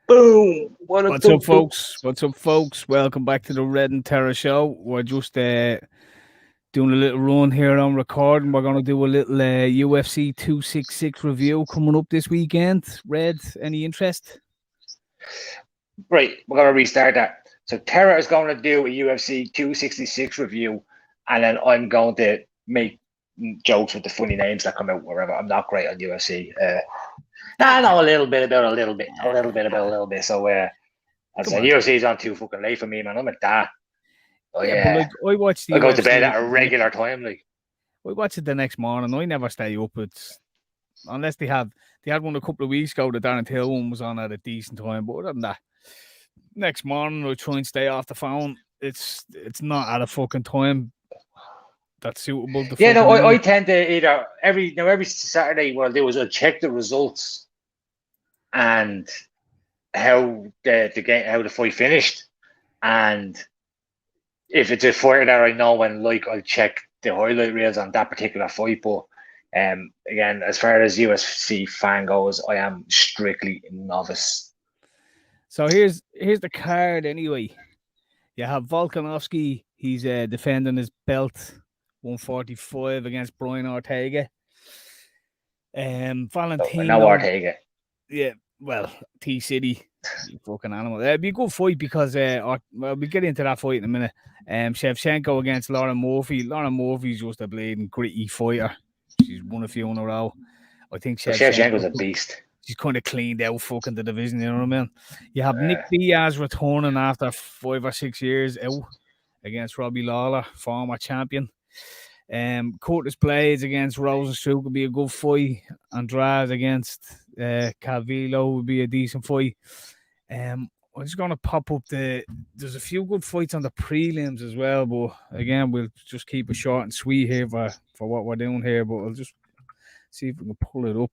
Boom! What up, What's up, do? folks? What's up, folks? Welcome back to the Red and Terra show. We're just doing a little run here on recording. We're going to do a little UFC 266 review coming up this weekend. Red, any interest? Right, we're gonna restart that. So Tera is going to do a UFC 266 review, and then I'm going to make jokes with the funny names that come out wherever. I'm not great on UFC. I know a little bit about a little bit about a little bit. So I Come say on. UFC is on too fucking late for me, man. I'm at that. Yeah, but like I watch the I go to bed UFC at a regular time, like. I watch it the next morning. I never stay up. It's unless they had one a couple of weeks ago. The Darren Till one was on at a decent time, but other than that, next morning I try and stay off the phone. It's not at a fucking time that's suitable to I tend to either every Saturday what I'll do is I'll check the results and how the fight finished, and if it's a fighter that I know and like, I'll check the highlight reels on that particular fight. But again, as far as UFC fan goes, I am strictly novice. So here's the card anyway. You have Volkanovski. He's defending his belt, 145 against Brian Ortega. Valentino. I know Ortega. Yeah, well, T City, you fucking animal. It'd be a good fight because we'll get into that fight in a minute. Shevchenko against Lauren Murphy. Lauren Murphy's just a bleeding gritty fighter. She's won a few in a row. I think Shevchenko's a beast. She's kind of cleaned out fucking the division, you know what I mean? You have Nick Diaz returning after 5 or 6 years out against Robbie Lawler, former champion. Curtis Blades against Rosenstruck would be a good fight. Andrade against Calvillo would be a decent fight. I'm just going to pop up there's a few good fights on the prelims as well, but again, we'll just keep it short and sweet here for what we're doing here, but I'll just see if we can pull it up.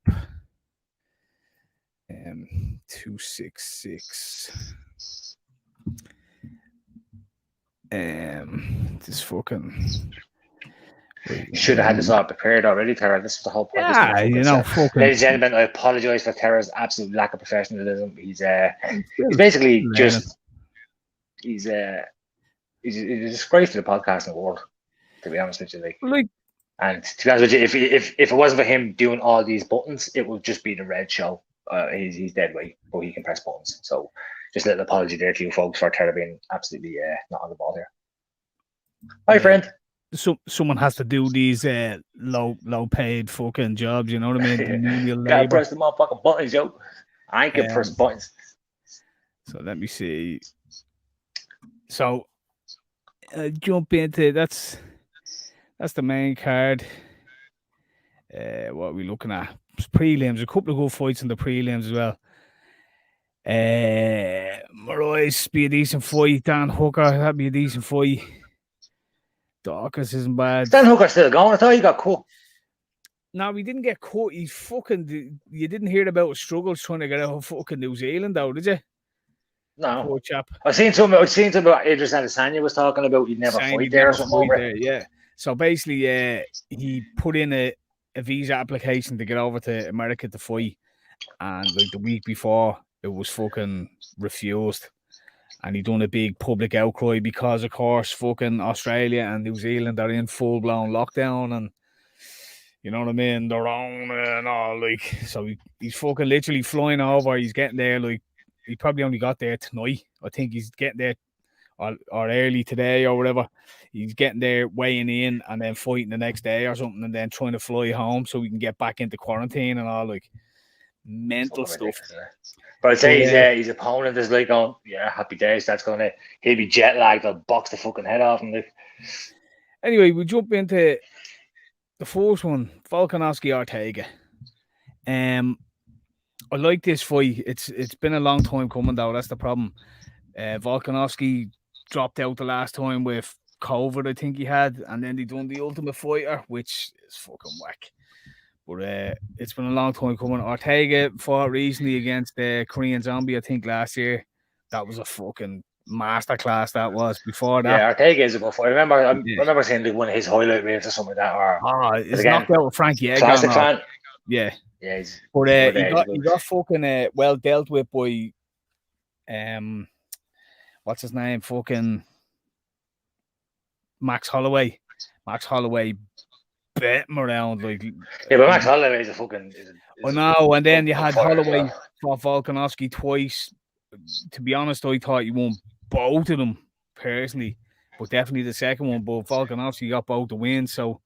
266. This fucking. You should have had this all prepared already, Tara. This is the whole point. Yeah, ladies and gentlemen, I apologize for Tara's absolute lack of professionalism. He's basically just he's a disgrace to the podcasting world, to be honest with you. And to be honest with you, if it wasn't for him doing all these buttons, it would just be the Red show. He's dead weight, but he can press buttons. So just a little apology there to you folks for Tara being absolutely not on the ball here. Hi, friend. Someone has to do these low paid fucking jobs, you know what I mean? Gotta press the motherfucking buttons, yo. I ain't gonna press buttons. So let me see. So jump into that's the main card. What are we looking at? Prelims, a couple of good fights in the prelims as well. Moraes be a decent fight. Dan Hooker, that'd be a decent fight. Dawkins isn't bad. Dan Hooker's still going. I thought he got cut. No, he didn't get cut. He's fucking. You didn't hear about his struggles trying to get out of fucking New Zealand, though, did you? No. Poor chap. I've seen something about Idris Adesanya was talking about he'd never fight there or something over it. Yeah. So basically, he put in a visa application to get over to America to fight, and like the week before, it was fucking refused. And he done a big public outcry because, of course, fucking Australia and New Zealand are in full-blown lockdown, and you know what I mean? They're on and all, like, so he's fucking literally flying over. He's getting there, like, he probably only got there tonight. I think he's getting there or early today or whatever. He's getting there, weighing in, and then fighting the next day or something, and then trying to fly home so we can get back into quarantine and all, like, mental stuff. But I'd say his opponent is like, oh, yeah, happy days. He'll be jet lagged. I'll box the fucking head off him. Anyway, we jump into the first one, Volkanovski Ortega. I like this fight. It's been a long time coming, though. That's the problem. Volkanovski dropped out the last time with COVID, I think he had, and then they done the Ultimate Fighter, which is fucking whack. But it's been a long time coming. Ortega fought recently against Korean Zombie, I think, last year. That was a fucking masterclass. That was before that. Yeah, Ortega is a good fight. I remember seeing like one of his highlight reels or something like that. It's knocked out with Frankie Edgar. Classic fan. Yeah. Yeah, he got fucking well dealt with by what's his name? Fucking Max Holloway. Max Holloway bet him around like. Yeah, but Max Holloway is a fucking. I know, and then you had Holloway for Volkanovski twice. To be honest, I thought you won both of them personally, but definitely the second one. But Volkanovski got both the wins, so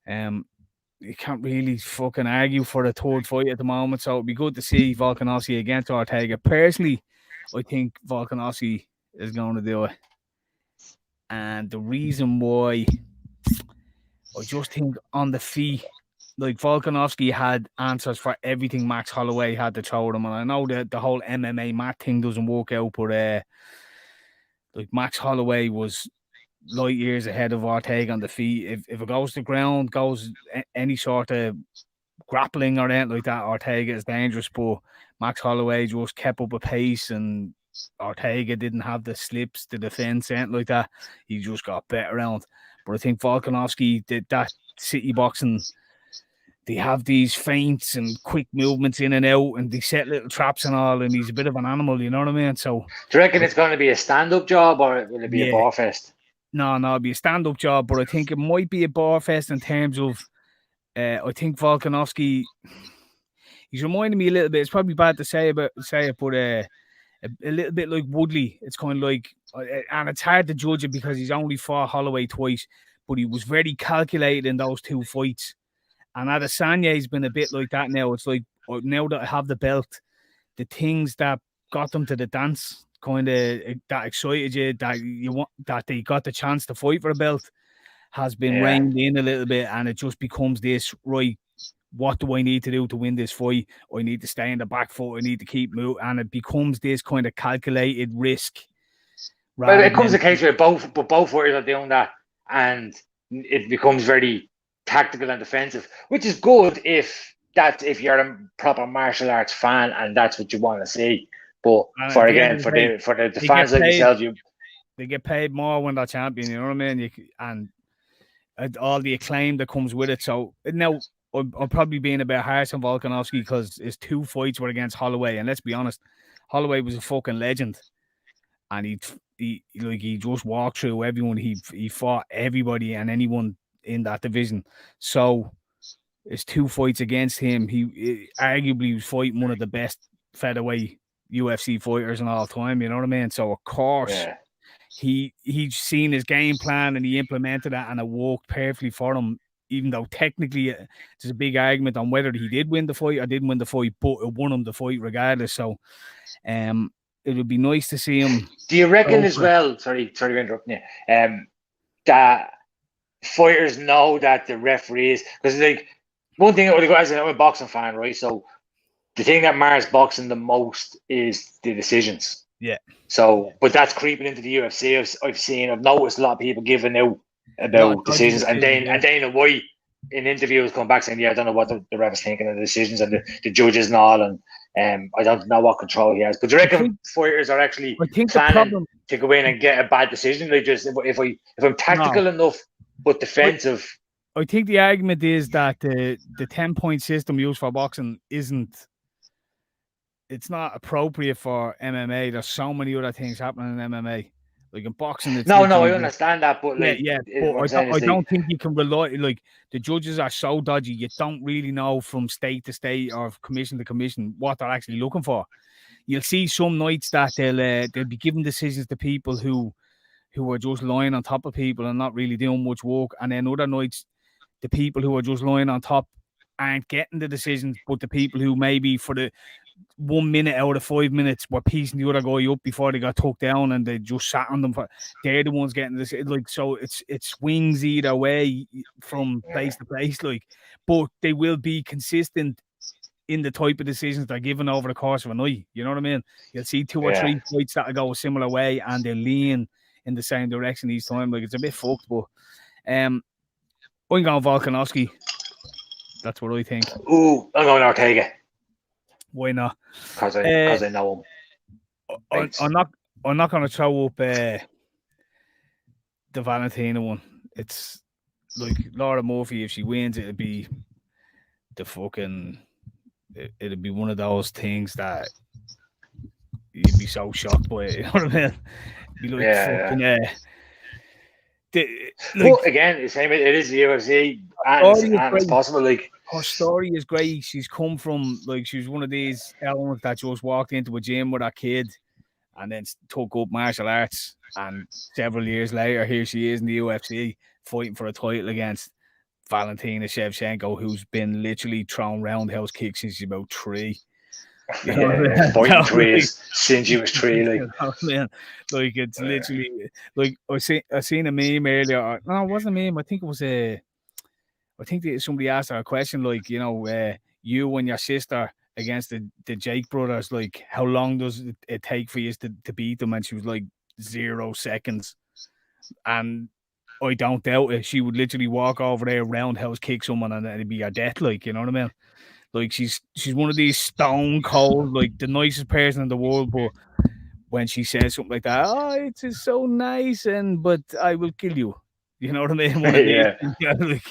you can't really fucking argue for the third fight at the moment. So it'd be good to see Volkanovski against Ortega. Personally, I think Volkanovski is going to do it, and the reason why, I just think on the feet, like Volkanovski had answers for everything Max Holloway had to throw at him. And I know that the whole MMA mat thing doesn't work out, but like Max Holloway was light years ahead of Ortega on the feet. If it goes to ground, goes any sort of grappling or anything like that, Ortega is dangerous. But Max Holloway just kept up a pace, and Ortega didn't have the slips, the defense, anything like that. He just got bet around. But I think Volkanovski did that city boxing. They have these feints and quick movements in and out, and they set little traps and all, and he's a bit of an animal, you know what I mean? So, do you reckon it's going to be a stand-up job, or will it be a bar fest? No, it'll be a stand-up job, but I think it might be a bar fest in terms of, I think Volkanovski, he's reminding me a little bit. It's probably bad to say it, but a little bit like Woodley. It's kind of like, and it's hard to judge it because he's only fought Holloway twice, but he was very calculated in those two fights. And Adesanya's been a bit like that now. It's like, now that I have the belt, the things that got them to the dance, kind of that excited you, that they got the chance to fight for a belt, has been reined in a little bit, and it just becomes this, right, what do I need to do to win this fight? I need to stay in the back foot, I need to keep moving, and it becomes this kind of calculated risk. Well, it comes a case where both fighters are doing that, and it becomes very tactical and defensive, which is good if you're a proper martial arts fan and that's what you want to see. But for the fans like yourself, they get paid more when they're champion. You know what I mean? And all the acclaim that comes with it. So now I'm probably being a bit harsh on Volkanovski because his two fights were against Holloway, and let's be honest, Holloway was a fucking legend, and he just walked through everyone. He fought everybody and anyone in that division. So his two fights against him, he arguably was fighting one of the best featherweight UFC fighters in all time, you know what I mean? So of course he's seen his game plan and he implemented it, and it worked perfectly for him, even though technically there's a big argument on whether he did win the fight or didn't win the fight, but it won him the fight regardless. So it would be nice to see him. Do you reckon as well, sorry to interrupt you, that fighters know that the referees, because like one thing, as I'm a boxing fan, right? So the thing that mars boxing the most is the decisions. Yeah. So, but that's creeping into the UFC. I've noticed a lot of people giving out about decisions, and Dana White in interviews come back saying, "Yeah, I don't know what the ref is thinking of the decisions and the judges and all, and I don't know what control he has." But do you reckon fighters are actually planning to go in and get a bad decision? Like, just if I'm tactical enough but defensive. I think the argument is that the 10-point system used for boxing it's not appropriate for MMA. There's so many other things happening in MMA. Like in boxing, it's I understand that, but like, but I don't think you can rely. Like the judges are so dodgy, you don't really know from state to state or commission to commission what they're actually looking for. You'll see some nights that they'll be giving decisions to people who are just lying on top of people and not really doing much work, and then other nights the people who are just lying on top aren't getting the decisions, but the people who maybe for the 1 minute out of 5 minutes were piecing the other guy up before they got took down and they just sat on them. They're the ones getting this. Like, so it swings either way from place to place. Like, but they will be consistent in the type of decisions they're given over the course of a night. You know what I mean? You'll see 2 or 3 fights that'll go a similar way and they'll lean in the same direction each time. Like, it's a bit fucked, but I'm going Volkanovski. That's what I think. Ooh, I'm going Ortega. Why not? Because I know him. I'm not going to throw up the Valentina one. It's like Laura Murphy. If she wins, it'll be one of those things that you'd be so shocked by it. You know what I mean? Be like fucking. Well, again, it's same. It is the UFC, and it's possible. Like her story is great. She's come from she's one of these elements that just walked into a gym with a kid, and then took up martial arts. And several years later, here she is in the UFC fighting for a title against Valentina Shevchenko, who's been literally throwing roundhouse kicks since she's about 3. You know fighting 3 since she was 3. Like, man, it's literally I seen a meme earlier. No, it wasn't a meme. I think it was I think somebody asked her a question you and your sister against the Jake brothers, how long does it take for you to beat them? And she was like 0 seconds. And I don't doubt it. She would literally walk over there, roundhouse kick someone, and it'd be a death. You know what I mean? She's one of these stone cold, the nicest person in the world, but when she says something like that, oh, it's just so nice, but I will kill you. You know what I mean? One of these,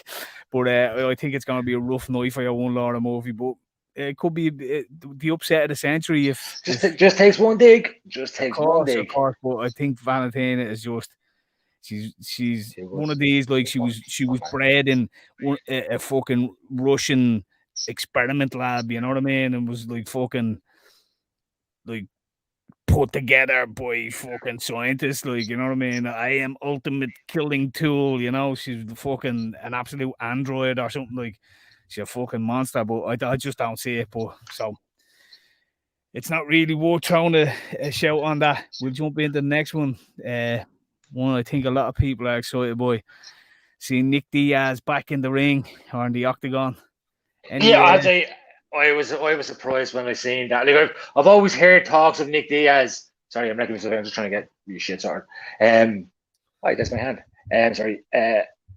but I think it's going to be a rough night for your one Laura Murphy, but it could be the upset of the century if just takes one dig. Just takes one dig. Of course, but I think Valentina is just she's one of these she was bred in a fucking Russian experiment lab, you know what I mean, and was fucking put together by fucking scientists, you know what I mean. I am ultimate killing tool, you know. She's fucking an absolute android or something. She's a fucking monster, but I just don't see it. But so it's not really worth throwing a shout on that. We'll jump into the next one. One I think a lot of people are excited by. Seeing Nick Diaz back in the ring or in the octagon. I'd say I was surprised when I seen that. I've always heard talks of Nick Diaz. Sorry, I'm not giving I'm just trying to get your shit sorted. Hi, that's my hand. Sorry.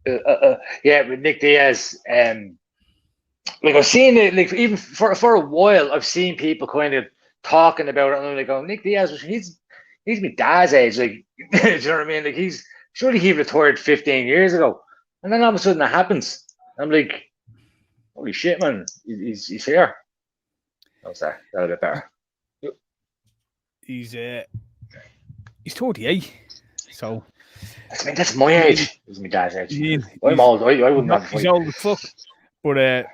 With Nick Diaz. I've seen it. Even for a while, I've seen people kind of talking about it, and I'm like, "Oh, Nick Diaz, he's my dad's age." Do you know what I mean? Surely he retired 15 years ago, and then all of a sudden it happens. I'm like, holy shit, man! He's here. Oh, sorry, that a bit better. He's 28, so that's my age. He's my dad's age. I'm old. I wouldn't have. He's old as fuck. But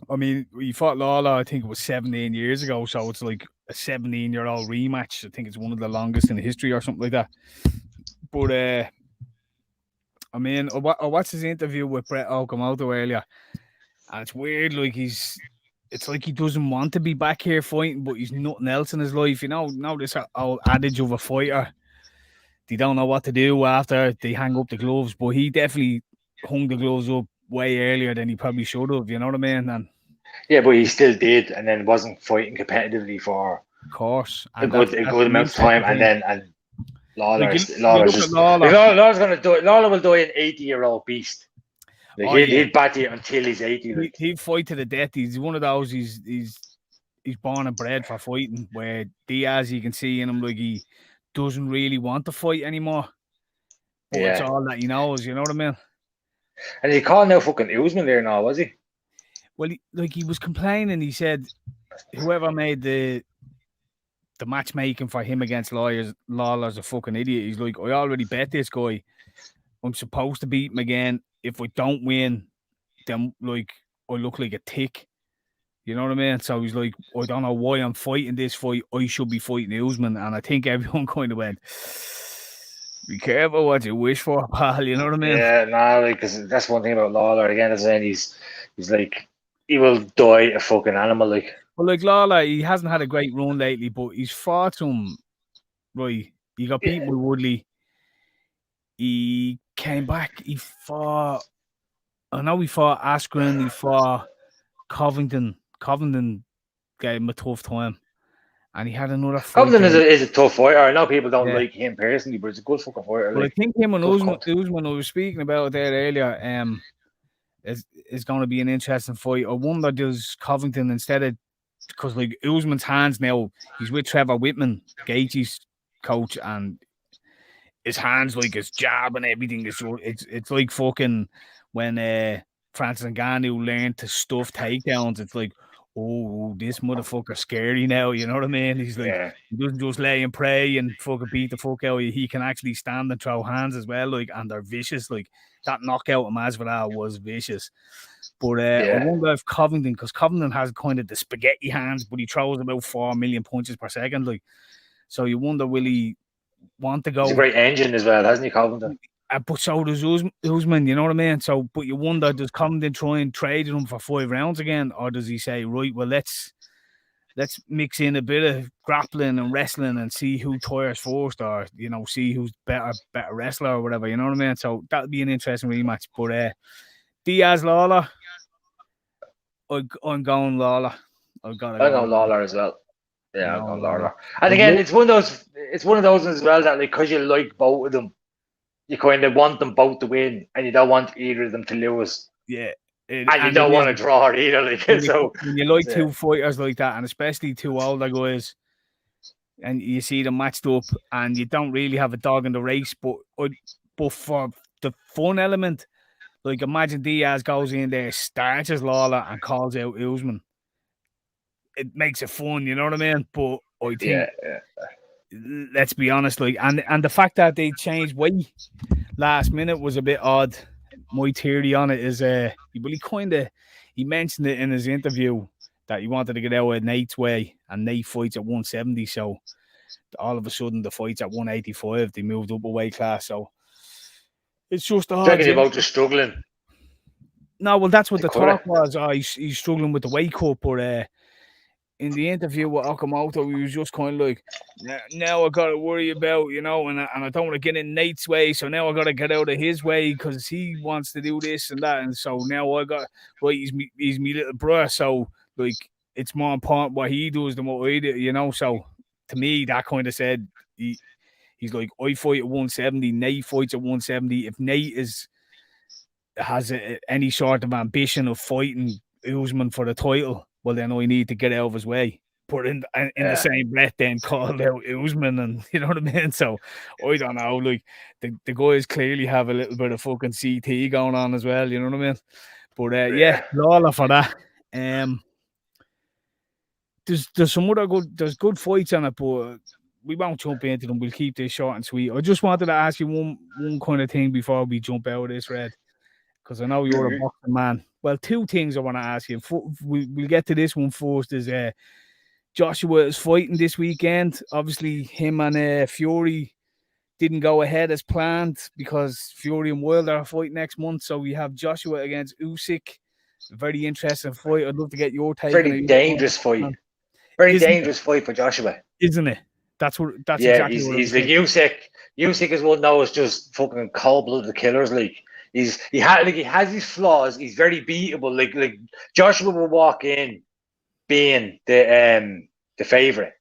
I mean, he fought Lawler, I think it was 17 years ago, so it's like a 17-year-old rematch. I think it's one of the longest in history or something like that. But I mean, I watched his interview with Brett Okamoto earlier, and it's weird. It's like he doesn't want to be back here fighting, but he's nothing else in his life. You know, this old adage of a fighter, they don't know what to do after they hang up the gloves, but he definitely hung the gloves up way earlier than he probably should have. You know what I mean? And but he still did, and then wasn't fighting competitively for, of course, a good amount of time, and Lawler's going to do. Lawler will die an 80-year-old beast. He'd bat you until he's 80. He'd fight to the death. He's one of those. He's born and bred for fighting. Where Diaz, you can see in him he doesn't really want to fight anymore. But it's all that he knows. You know what I mean? And he called now fucking Usman there now, was he? Well, he was complaining. He said whoever made the matchmaking for him against Lawler's a fucking idiot. He's like, I already bet this guy. I'm supposed to beat him again. If I don't win, then I look like a tick. You know what I mean? So he's like, I don't know why I'm fighting this fight. I should be fighting Usman. And I think everyone kind of went, be careful what you wish for, pal. You know what I mean? Yeah, no, because that's one thing about Lawler. Again, as saying he's like, he will die a fucking animal. Well, Lawler, he hasn't had a great run lately, but he's fought some. Right, he got beat by Woodley. He came back. He fought. I know he fought Askren. He fought Covington. Covington gave him a tough time, and he had another fight. Covington is a tough fighter. I know people don't like him personally, but he's a good fucking fighter. Well, I think him and Usman I was speaking about there earlier. Is going to be an interesting fight. I wonder does Covington instead of because Usman's hands now, he's with Trevor Whitman, Gaethje's coach, and his hands his jab and everything is it's like fucking when Francis Ngannou learned to stuff takedowns. It's like, oh, this motherfucker's scary now. You know what I mean? He's like, he doesn't just lay and pray and fucking beat the fuck out of you. He can actually stand and throw hands as well, like, and they're vicious. Like that knockout of Masvidal was vicious. But I wonder if Covington, because Covington has kind of the spaghetti hands, but he throws about 4 million punches per second. Like, so you wonder, will he want to go? He's a great engine as well, hasn't he, Covington? But so does Usman, you know what I mean? So, but you wonder, does Covington try and trade him for 5 rounds again, or does he say, right, well, let's mix in a bit of grappling and wrestling and see who tires first, or see who's better wrestler or whatever, you know what I mean? So that'll be an interesting rematch. But Diaz Lawler, I'm going Lawler. I'm going Lawler as well. Yeah, I'm going Lawler. And But again, it's one of those as well that, like, because you like both of them, you kind of want them both to win, and you don't want either of them to lose. Yeah. And you don't want to draw either. Like, when you like two fighters like that, and especially two older guys, and you see them matched up, and you don't really have a dog in the race, but for the fun element, like, imagine Diaz goes in there, starts as Lawler, and calls out Usman. It makes it fun, you know what I mean? But I think, let's be honest, like, and the fact that they changed weight last minute was a bit odd. My theory on it is, he mentioned it in his interview that he wanted to get out of Nate's way, and Nate fights at 170. So all of a sudden, the fight's at 185. They moved up a weight class. So it's just odd. Talking about just struggling. No, well, that's what the talk was. He's struggling with the weight cut, but in the interview with Okamoto, he was just kind of like, now I got to worry about, and I don't want to get in Nate's way, so now I got to get out of his way because he wants to do this and that, and so now I got, right, he's me little brother, so, like, it's more important what he does than what I do, so to me, that kind of said, he's like, I fight at 170, Nate fights at 170, if Nate has any sort of ambition of fighting Usman for the title, well, then I need to get out of his way. But in the same breath, then called out Usman, and you know what I mean? So I don't know. Like, the guys clearly have a little bit of fucking CT going on as well, you know what I mean? But Lawler for that. There's some other good fights on it, but we won't jump into them. We'll keep this short and sweet. I just wanted to ask you one kind of thing before we jump out of this, Red, because I know you're a boxing man. Well, 2 things I want to ask you. We'll get to this one first. Is Joshua is fighting this weekend. Obviously, him and Fury didn't go ahead as planned because Fury and Wilder are fighting next month. So we have Joshua against Usyk. Very interesting fight. I'd love to get your take. Very dangerous fight. Very dangerous fight for Joshua, isn't it? That's exactly what he's like Usyk. Usyk is one of those just fucking cold-blooded killers. Like, he has his flaws. He's very beatable. Like Joshua will walk in being the favorite,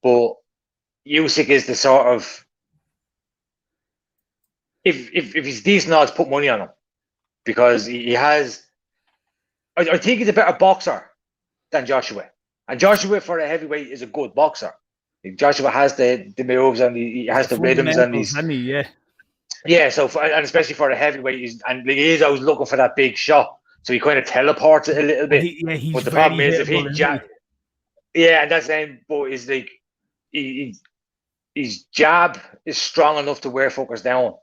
but Usyk is the sort of, if he's decent odds, put money on him, because he has. I think he's a better boxer than Joshua, and Joshua for a heavyweight is a good boxer. Joshua has the moves, and he has the rhythms, and he's so and especially for a heavyweight, he is always looking for that big shot, so he kind of teleports it a little bit. But the problem is, if he and that's the same. But is like his jab is strong enough to wear fuckers down,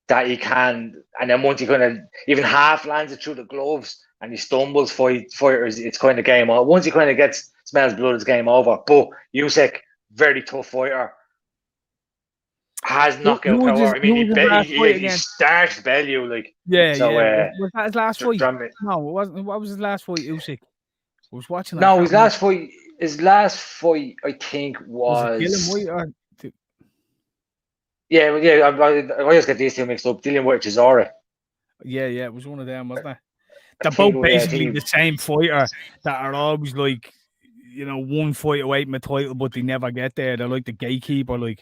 that he can, and then once he kind of even half lands it through the gloves and he stumbles fighters, it's kind of game over. Once he kind of smells blood, it's game over. But Usyk, very tough fighter, has knockout power. I mean, he starts value, like. Was that his last fight? No, it wasn't. What was his last fight, Usyk? I was watching that. No, his last fight, I think was Dillian White or... I always get these two mixed up. Dillian White, Chisora. Yeah, it was one of them, wasn't it? They're both basically the same fighter that are always like, one fight away from a title, but they never get there. They're like the gatekeeper, like.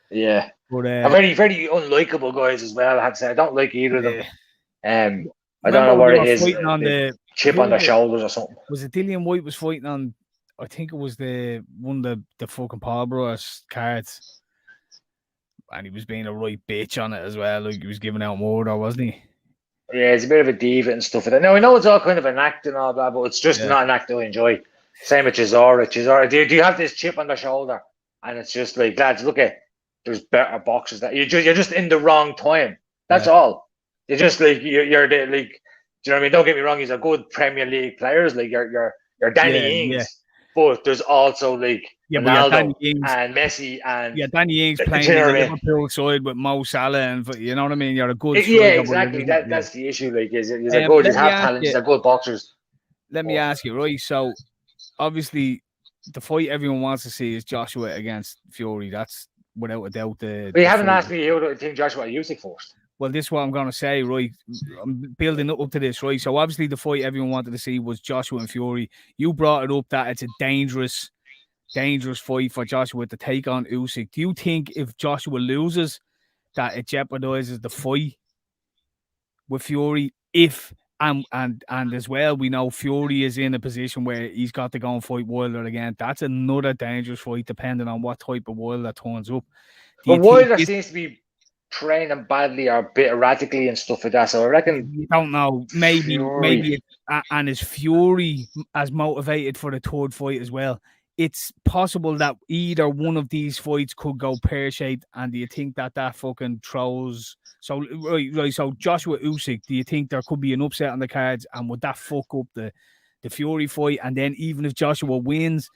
Yeah, but very, very unlikable guys as well. I had to say, I don't like either of them. I don't know what it is. On the chip on their shoulders or something. Was it Dillian White was fighting on? I think it was one of the fucking Paul Brothers cards, and he was being a right bitch on it as well. Like, he was giving out murder, wasn't he? Yeah, it's a bit of a diva and stuff. Now I know it's all kind of an act and all that, but it's just not an act I enjoy. Same with Chisora. Do you have this chip on the shoulder? And it's just like, lads, look at, there's better boxers that you're just in the wrong time. That's all. You're just like you're the, like. Do you know what I mean? Don't get me wrong. He's a good Premier League players. Like you're Danny Ings, but there's also like Ronaldo and Messi and Danny Ings playing in the Liverpool side with Mo Salah, and you know what I mean. You're a good striker, exactly. That's the issue. Like he's a good. He's have talent. He's a good boxers. Let me ask you, right? So obviously, the fight everyone wants to see is Joshua against Fury. That's without a doubt. But you haven't asked me who do you think Joshua Usyk first. Well, this is what I'm going to say, right? I'm building up to this, right? So obviously the fight everyone wanted to see was Joshua and Fury. You brought it up that it's a dangerous fight for Joshua to take on Usyk. Do you think if Joshua loses, that it jeopardizes the fight with Fury? And as well, we know Fury is in a position where he's got to go and fight Wilder again. That's another dangerous fight, depending on what type of Wilder turns up. But Wilder seems to be training badly or a bit erratically and stuff like that. So I reckon you don't know. Maybe, and is Fury as motivated for the third fight as well? It's possible that either one of these fights could go pear-shaped. And do you think that fucking throws? So right. So Joshua Usyk, do you think there could be an upset on the cards, and would that fuck up the Fury fight? And then even if Joshua wins,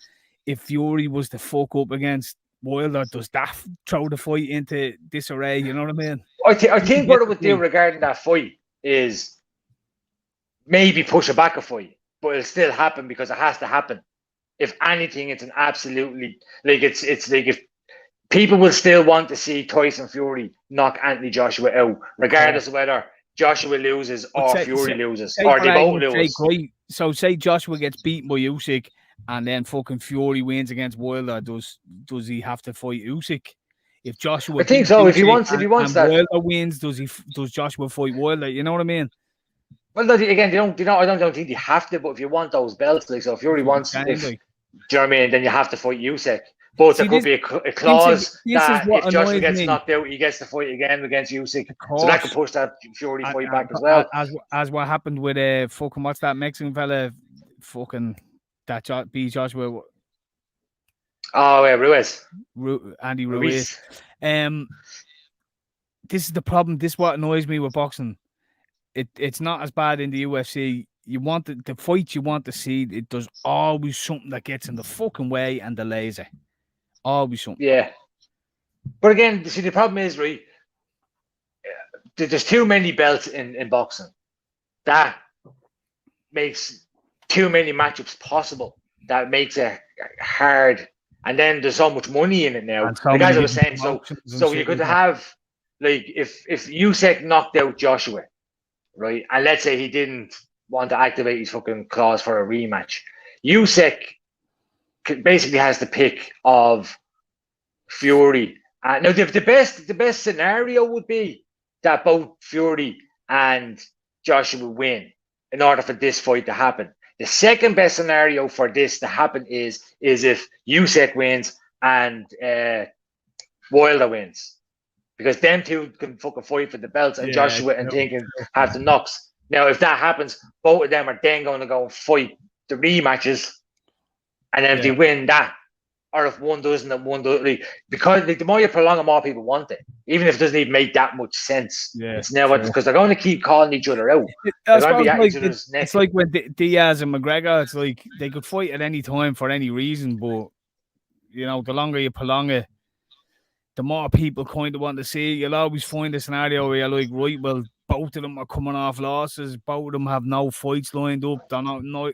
if Fury was to fuck up against Wilder, does that throw the fight into disarray? You know what I mean? I think what it would do regarding that fight is maybe push it back a fight, but it'll still happen because it has to happen. If anything, it's an absolutely like it's like if people will still want to see Tyson Fury knock Anthony Joshua out, regardless of whether Joshua loses or Fury loses or they both lose. So say Joshua gets beaten by Usyk, and then fucking Fury wins against Wilder. Does he have to fight Usyk? If Joshua, I think so. If he wants that, Wilder wins. Does Joshua fight Wilder? You know what I mean? Well, again, I don't think you have to. But if you want those belts, like so, if Fury wants, do you know what I mean? Then you have to fight Usyk. But there could be a clause that if Joshua gets knocked out, he gets to fight again against Usyk. So that could push that Fury fight back as well. As what happened with fucking what's that Mexican fella? Fucking that beat Joshua. Oh yeah, Ruiz. Andy Ruiz. This is the problem. This is what annoys me with boxing. It's not as bad in the UFC. You want the fights you want to see. There's always something that gets in the fucking way and delays it. Always something. Yeah. But again, see, the problem is, right, there's too many belts in boxing. That makes too many matchups possible. That makes it hard. And then there's so much money in it now. Like as I was saying, so you could have, like, if Usyk knocked out Joshua, right, and let's say he didn't want to activate his fucking clause for a rematch, Usyk basically has the pick of Fury. Now, the best scenario would be that both Fury and Joshua win in order for this fight to happen. The second best scenario for this to happen is if Usyk wins and Wilder wins, because them two can fucking fight for the belts, and Joshua and Ting can have the knocks. Now, if that happens, both of them are then going to go and fight the rematches. And then if they win that, or if one doesn't and one doesn't, because the more you prolong it, more people want it. Even if it doesn't even make that much sense. Yeah, it's never, because they're going to keep calling each other out. It's like when Diaz and McGregor, it's like they could fight at any time for any reason, but you know, the longer you prolong it, the more people kind of want to see it. You'll always find a scenario where you're like, right, well, both of them are coming off losses. Both of them have no fights lined up. They're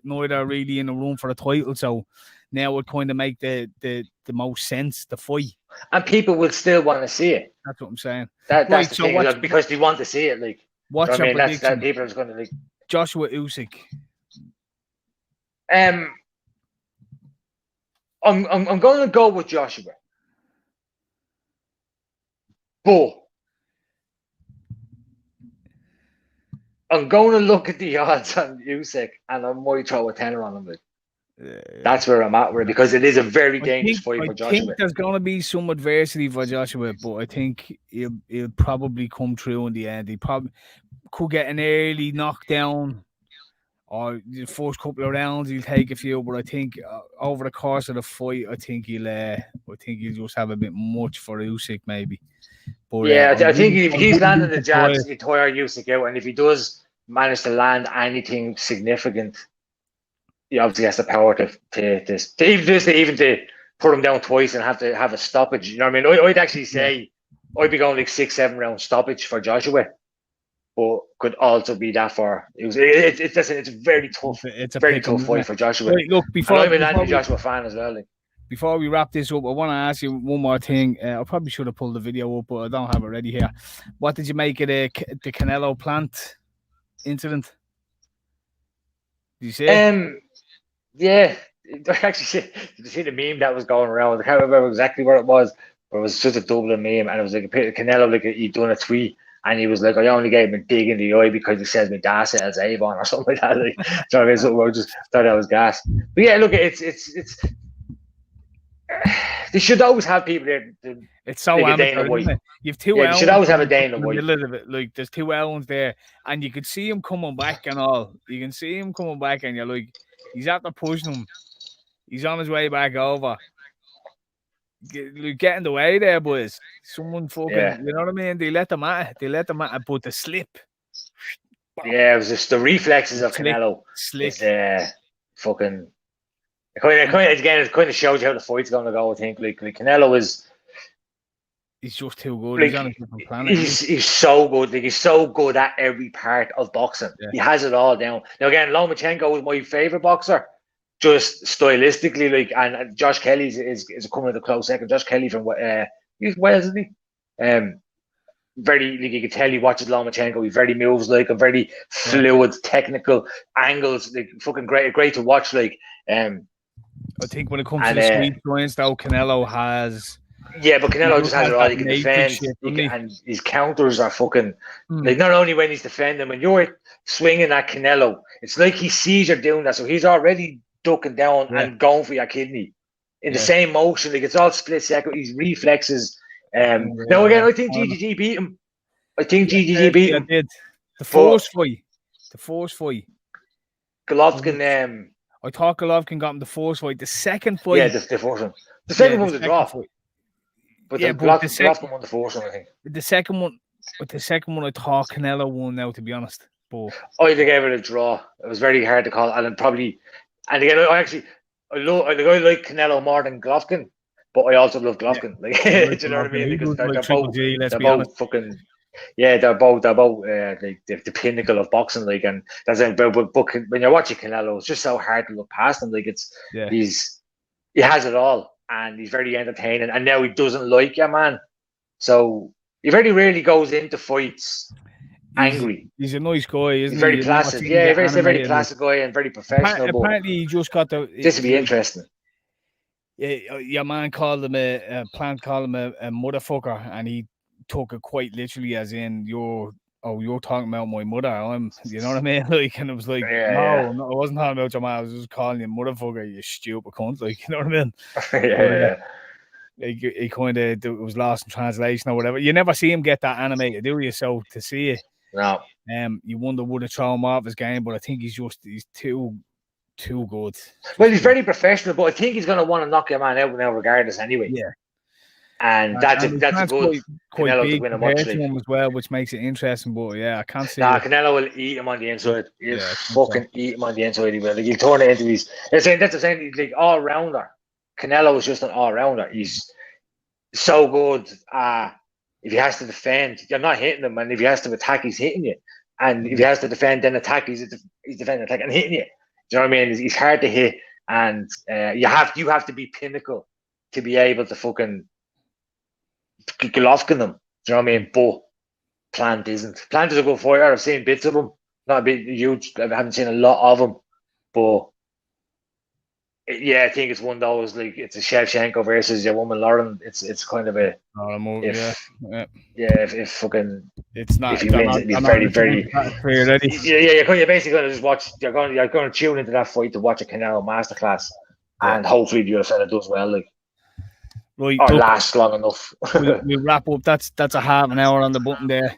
neither really in the room for a title. So now would kind of make the most sense to fight. And people will still want to see it. That's what I'm saying. That's the thing, because they want to see it. Like, what's your prediction? That people are going to like Joshua Usyk. I'm going to go with Joshua, but I'm going to look at the odds on Usyk, and I might throw a tenner on him. That's where I'm at, because it is a very dangerous fight for Joshua. I think there's going to be some adversity for Joshua, but I think he'll probably come through in the end. could get an early knockdown, or the first couple of rounds he'll take a few. But I think over the course of the fight, I think he'll just have a bit much for Usyk maybe. But yeah, I think if he's landing the jabs, you tire Usyk out, and if he does manage to land anything significant, he obviously has the power to put him down twice and have to have a stoppage. You know what I mean? I'd actually say I'd be going like 6-7 round stoppage for Joshua, but could also be that for it's a very tough, very tough fight for Joshua. Right, look, I'm an anti-Joshua fan as well. Before we wrap this up, I want to ask you one more thing. I probably should have pulled the video up, but I don't have it ready here. What did you make of the Canelo plant incident? Did you see it? Yeah, actually, did you see the meme that was going around? I can't remember exactly what it was, but it was just a Dublin meme, and it was like Canelo, like he'd done a tweet, and he was like, "I only gave him a dig in the eye because he says my dad sells Avon or something like that." Like, so I just thought that was gas. But yeah, look, it's they should always have people there. It's so amateur, isn't it? You've two. Yeah, you should always have a Dana White. Like there's two Owens there, and you could see him coming back and all. You can see him coming back, and you're like, he's after pushing him. He's on his way back over. Get in the way there, boys. Someone fucking, you know what I mean? They let them at it, but the slip. Yeah, it was just the reflexes of Canelo. Slick. Fucking. It kind of shows you how the fight's going to go. I think like Canelo is. He's just too good. He's on a different planet. He's so good. Like, he's so good at every part of boxing. Yeah. He has it all down. Now again, Lomachenko was my favorite boxer. Just stylistically, like, and Josh Kelly is coming at a close second. Josh Kelly from he's Wales, isn't he? Very, like, you can tell he watches Lomachenko. He very moves like a very fluid, technical angles. Like, fucking great to watch. Like, I think when it comes to the sweep points, though, Canelo has. Yeah, but Canelo just has it all. He can defend, and his counters are fucking like, not only when he's defending, when you're swinging at Canelo, it's like he sees you're doing that, so he's already ducking down and going for your kidney in the same motion. Like, it's all split second. His reflexes. Now again, I think GGG beat him. GGG beat him. Did. The force fight. Golovkin. I thought Golovkin got him the force fight. The second fight. Yeah, the first one. The second one was a draw. But Golovkin won the first one, I think. The second one, I thought Canelo won now, to be honest. But I think gave it a draw. It was very hard to call, and again, I like Canelo more than Golovkin, but I also love Golovkin. Like, do you know what I mean? Because they're both fucking. Yeah, they're both like the pinnacle of boxing. Like, and that's but when you're watching Canelo, it's just so hard to look past him. Like, he has it all. And he's very entertaining, and now he doesn't like your man, so he very rarely goes into fights angry. He's a nice guy, isn't he? He's very placid. Yeah, he's a very placid guy and very professional. Apparently, he just got this would be interesting. Yeah, your man called him a motherfucker, and he took it quite literally, as in you're talking about my mother. You know what I mean? Like, and it was like, no, I wasn't talking about your man. I was just calling you motherfucker, you stupid cunt. Like, you know what I mean? He kind of, it was lost in translation or whatever. You never see him get that animated, do you? So to see it, no. You wonder would it throw him off his game, but I think he's too good. Well, he's very professional, but I think he's going to want to knock your man out now, regardless, anyway. Yeah. And that's a good quite big to win a match to him as well, which makes it interesting. But yeah, I can't see. Canelo will eat him on the inside. He'll fucking eat him on the inside. He will. Like, he'll turn it into his. That's the same. He's like all rounder. Canelo is just an all rounder. He's so good. If he has to defend, you're not hitting him, and if he has to attack, he's hitting you. And if he has to defend, then attack, he's defending, attack, and hitting you. Do you know what I mean? He's hard to hit, and you have to be pinnacle to be able to fucking Golovkin them. Do you know what I mean? But Plant isn't. Plant is a good fighter. I've seen bits of him. Not a bit huge. I haven't seen a lot of him. But yeah, I think it's one of those, like, it's a Shevchenko versus your woman Lauren. It's kind of a if fucking it's not. If he wins, it'd be very, very. You're basically going to just watch. You're going to tune into that fight to watch a Canelo masterclass, and hopefully the other fella does well. Like. Right, or last long enough. we'll wrap up. That's a half an hour on the button there.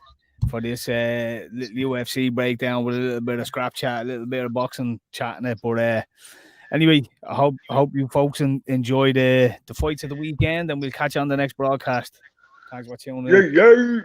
for this little UFC breakdown with a little bit of scrap chat, a little bit of boxing chatting it. But anyway, I hope you folks enjoy the fights of the weekend, and we'll catch you on the next broadcast. Thanks for tuning in. Yeah.